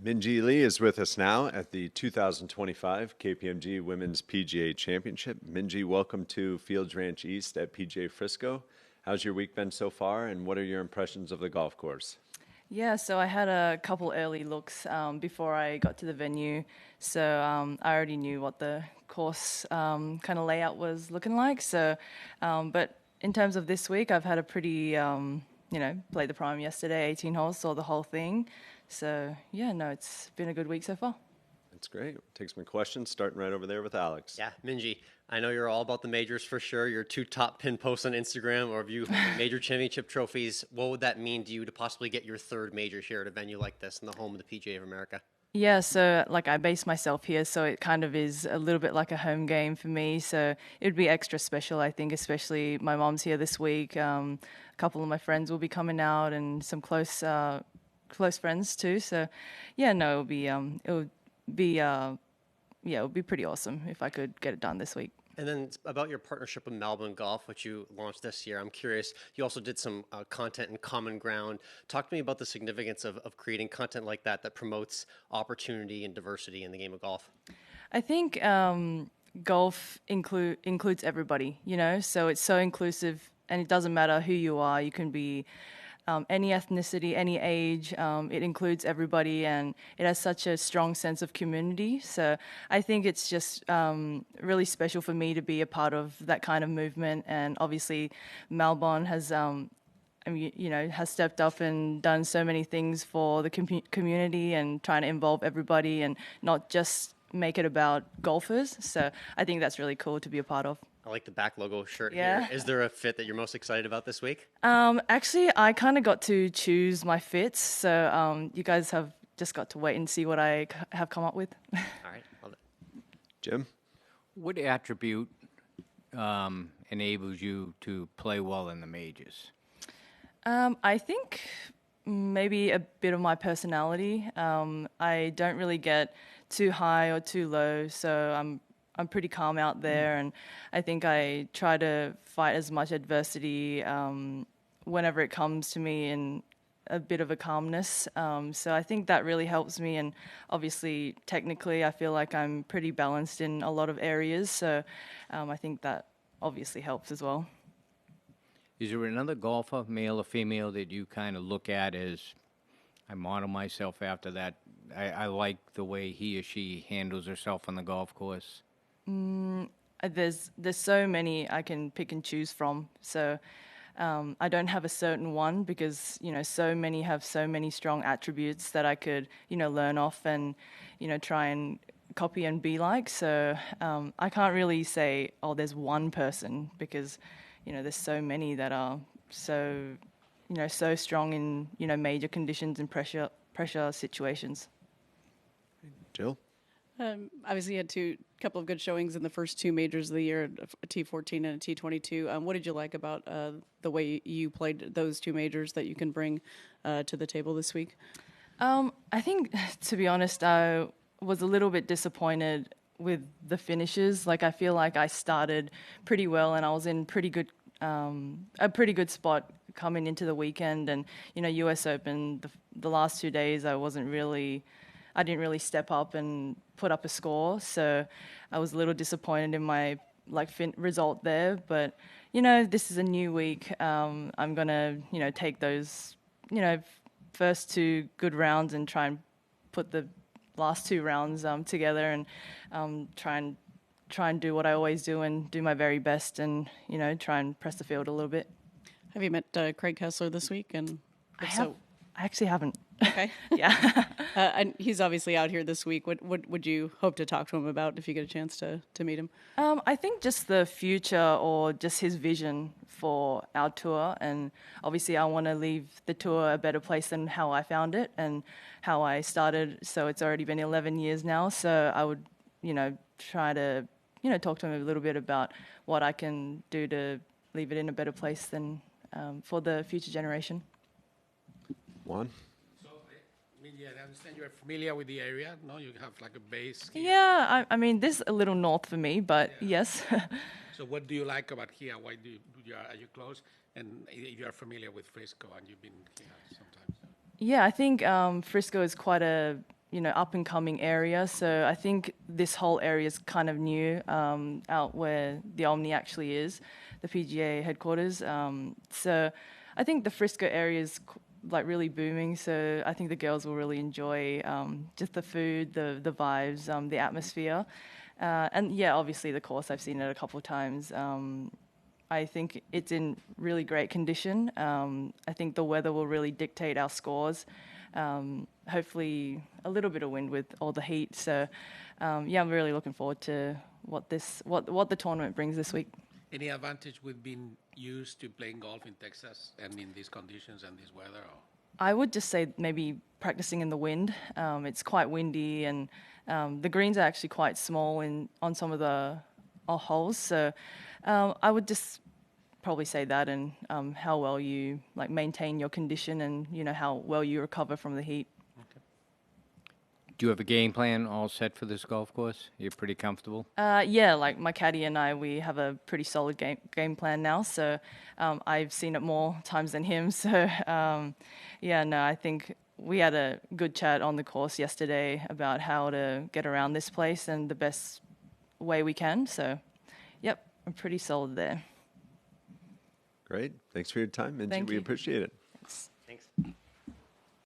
Minjee Lee is with us now at the 2025 KPMG Women's PGA Championship. Minjee, welcome to Fields Ranch East at PGA Frisco. How's your week been so far, and what are your impressions of the golf course? Yeah, so I had a couple early looks before I got to the venue, so I already knew what the course kind of layout was looking like. But in terms of this week, I've had a pretty, played the prime yesterday, 18 holes, saw the whole thing. So yeah, no, it's been a good week so far. That's great. Take some questions, starting right over there with Alex. Yeah, Minjee, I know you're all about the majors for sure. Your two top pin posts on Instagram, or if you major championship trophies, what would that mean to you to possibly get your third major here at a venue like this in the home of the PGA of America? Yeah, so like I base myself here, so it kind of is a little bit like a home game for me. So it would be extra special, I think, especially my mom's here this week. A couple of my friends will be coming out, and some close friends too. So yeah, no, it would be pretty awesome if I could get it done this week. And then about your partnership with Melbourne Golf, which you launched this year, I'm curious, you also did some content in Common Ground. Talk to me about the significance of creating content like that promotes opportunity and diversity in the game of golf. I think golf includes everybody, so it's so inclusive, and it doesn't matter who you are. You can be any ethnicity, any age. It includes everybody, and it has such a strong sense of community. So I think it's just really special for me to be a part of that kind of movement. And obviously, Melbourne has, has stepped up and done so many things for the community and trying to involve everybody and not just make it about golfers. So I think that's really cool to be a part of. I like the back logo shirt Yeah. here. Is there a fit that you're most excited about this week? Actually, I kind of got to choose my fits, so you guys have just got to wait and see what I have come up with. All right, love it. Jim? What attribute enables you to play well in the majors? I think maybe a bit of my personality. I don't really get too high or too low, so I'm pretty calm out there, and I think I try to fight as much adversity whenever it comes to me in a bit of a calmness. So I think that really helps me, and obviously technically I feel like I'm pretty balanced in a lot of areas, so I think that obviously helps as well. Is there another golfer, male or female, that you kind of look at as, I model myself after that? I like the way he or she handles herself on the golf course. There's so many I can pick and choose from. So I don't have a certain one because, so many have so many strong attributes that I could, learn off and, try and copy and be like. So I can't really say, oh, there's one person because, there's so many that are so, so strong in, major conditions and pressure situations. Jill? Obviously, you had a couple of good showings in the first two majors of the year, a T14 and a T22. What did you like about the way you played those two majors that you can bring to the table this week? I think, to be honest, I was a little bit disappointed with the finishes. Like, I feel like I started pretty well and I was in a pretty good spot coming into the weekend. And, US Open, the last 2 days, I didn't really step up and put up a score, so I was a little disappointed in my result there. But this is a new week. I'm gonna take those first two good rounds and try and put the last two rounds together and try and do what I always do and do my very best and try and press the field a little bit. Have you met Craig Kessler this week? And I actually haven't. Okay. Yeah. And he's obviously out here this week. What would you hope to talk to him about if you get a chance to meet him? I think just the future or just his vision for our tour. And obviously I want to leave the tour a better place than how I found it and how I started. So it's already been 11 years now. So I would, try to, talk to him a little bit about what I can do to leave it in a better place than for the future generation. Juan? Yeah, I understand you're familiar with the area, no? You have like a base here. Yeah, I mean, this is a little north for me, but Yeah. yes. So what do you like about here? Why are you close? And you are familiar with Frisco and you've been here sometimes. Yeah, I think Frisco is quite a up and coming area. So I think this whole area is kind of new out where the Omni actually is, the PGA headquarters. So I think the Frisco area is like really booming. So I think the girls will really enjoy just the food, the vibes, the atmosphere. And yeah, obviously the course, I've seen it a couple of times. I think it's in really great condition. I think the weather will really dictate our scores. Hopefully a little bit of wind with all the heat. So yeah, I'm really looking forward to what the tournament brings this week. Any advantage with being used to playing golf in Texas and in these conditions and this weather? Or? I would just say maybe practicing in the wind. It's quite windy, and the greens are actually quite small on some of the holes. So I would just probably say that, and how well you like maintain your condition, and how well you recover from the heat. Do you have a game plan all set for this golf course? You're pretty comfortable? Yeah, like my caddy and I, we have a pretty solid game plan now. So I've seen it more times than him. So yeah, no, I think we had a good chat on the course yesterday about how to get around this place and the best way we can. So yep, I'm pretty solid there. Great. Thanks for your time, Minjee. Thank We you. appreciate it.